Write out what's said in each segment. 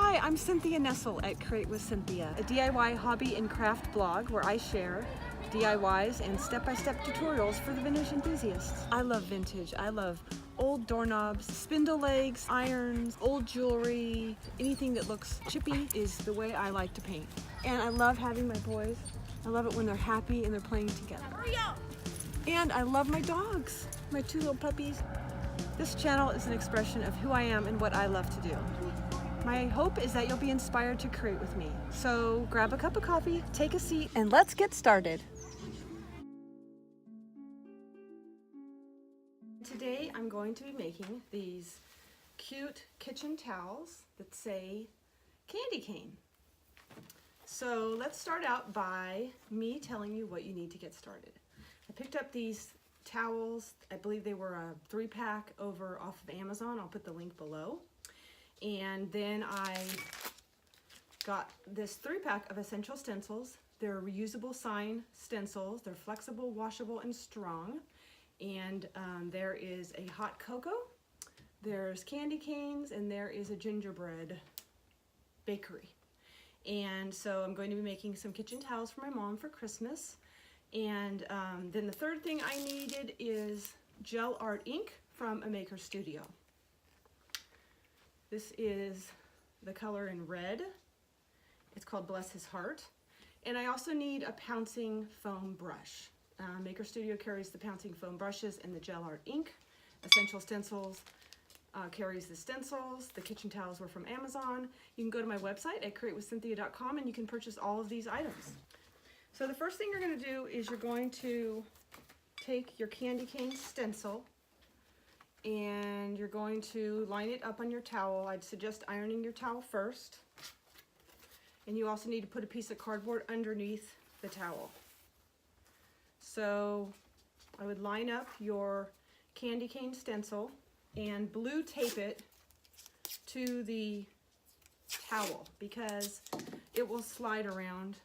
Hi, I'm Cynthia Nessel at Create With Cynthia, a DIY hobby and craft blog where I share DIYs and step-by-step tutorials for the vintage enthusiasts. I love vintage. I love old doorknobs, spindle legs, irons, old jewelry. Anything that looks chippy is the way I like to paint. And I love having my boys. I love it when they're happy and they're playing together. Hurry up! And I love my dogs, my two little puppies. This channel is an expression of who I am and what I love to do. My hope is that you'll be inspired to create with me. So grab a cup of coffee, take a seat, and let's get started. Today I'm going to be making these cute kitchen towels that say candy cane. So let's start out by me telling you what you need to get started. I picked up these towels. I believe they were a 3-pack over off of Amazon. I'll put the link below. And then I got this 3-pack of essential stencils. They're reusable sign stencils. They're flexible, washable, and strong. And there is a hot cocoa, there's candy canes, and there is a gingerbread bakery. And so I'm going to be making some kitchen towels for my mom for Christmas. And then the third thing I needed is gel art ink from a maker studio. This is the color in red. It's called Bless His Heart. And I also need a pouncing foam brush. Maker Studio carries the pouncing foam brushes and the gel art ink. Essential Stencils carries the stencils. The kitchen towels were from Amazon. You can go to my website at createwithcynthia.com and you can purchase all of these items. So the first thing you're going to do is you're going to take your candy cane stencil and you're going to line it up on your towel. I'd suggest ironing your towel first. And you also need to put a piece of cardboard underneath the towel. So I would line up your candy cane stencil and blue tape it to the towel because it will slide around,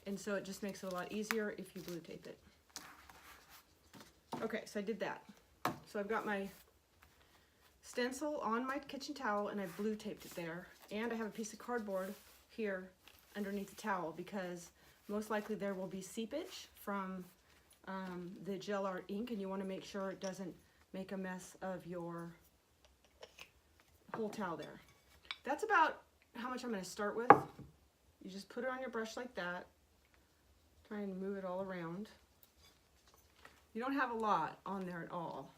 and so it just makes it a lot easier if you blue tape it. Okay, so I did that. So I've got my stencil on my kitchen towel and I blue taped it there, and I have a piece of cardboard here underneath the towel because most likely there will be seepage from the gel art ink, and you want to make sure it doesn't make a mess of your whole towel there. That's about how much I'm going to start with. You just put it on your brush like that. Try and move it all around. You don't have a lot on there at all.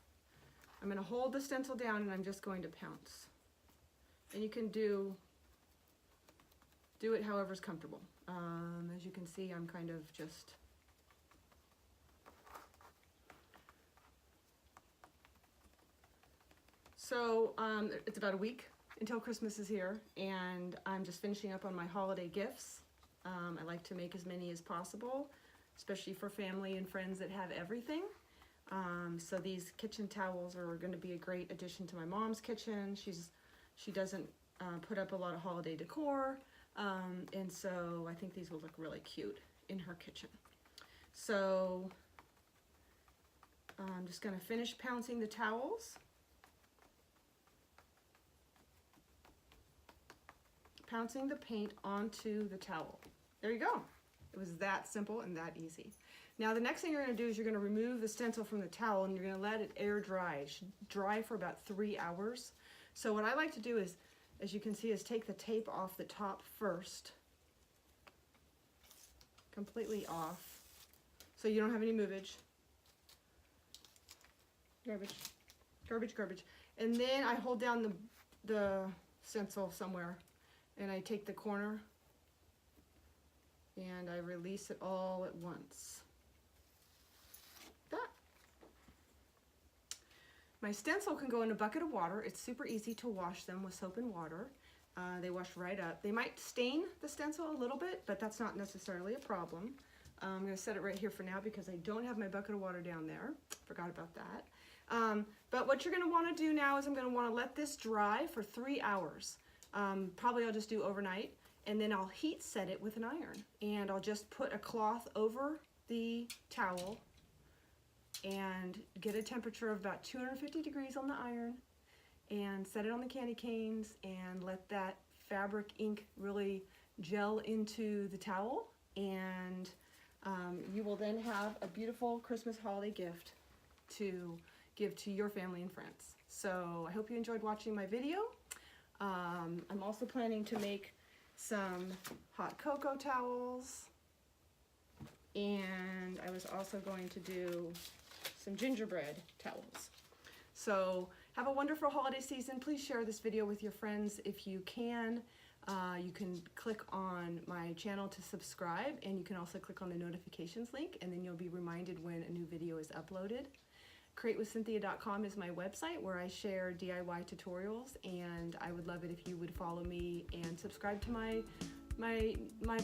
I'm going to hold the stencil down and I'm just going to pounce. And you can do it however's comfortable. As you can see, I'm kind of just so it's about a week until Christmas is here, and I'm just finishing up on my holiday gifts. I like to make as many as possible, especially for family and friends that have everything. So these kitchen towels are going to be a great addition to my mom's kitchen. She doesn't put up a lot of holiday decor, and so I think these will look really cute in her kitchen. So I'm just going to finish pouncing the towels. Pouncing the paint onto the towel. There you go. It was that simple and that easy. Now the next thing you're going to do is you're going to remove the stencil from the towel and you're going to let it air dry. It should dry for about 3 hours. So what I like to do is, as you can see, is take the tape off the top first. Completely off. So you don't have any movage. Garbage. Garbage, garbage. And then I hold down the stencil somewhere and I take the corner and I release it all at once. That. My stencil can go in a bucket of water. It's super easy to wash them with soap and water. They wash right up. They might stain the stencil a little bit, but that's not necessarily a problem. I'm going to set it right here for now because I don't have my bucket of water down there. Forgot about that. But what you're going to want to do now is I'm going to want to let this dry for 3 hours. Probably I'll just do overnight, and then I'll heat set it with an iron, and I'll just put a cloth over the towel and get a temperature of about 250 degrees on the iron and set it on the candy canes and let that fabric ink really gel into the towel, and you will then have a beautiful Christmas holiday gift to give to your family and friends. So I hope you enjoyed watching my video. I'm also planning to make some hot cocoa towels, and I was also going to do some gingerbread towels. So have a wonderful holiday season. Please share this video with your friends if you can. You can click on my channel to subscribe, and you can also click on the notifications link, and then you'll be reminded when a new video is uploaded. CreateWithCynthia.com is my website where I share DIY tutorials, and I would love it if you would follow me and subscribe to my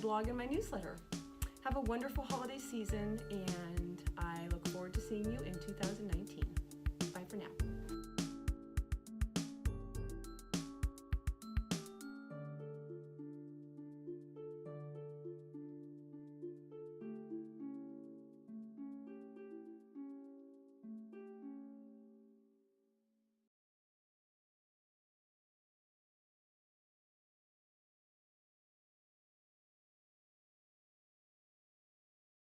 blog and my newsletter. Have a wonderful holiday season, and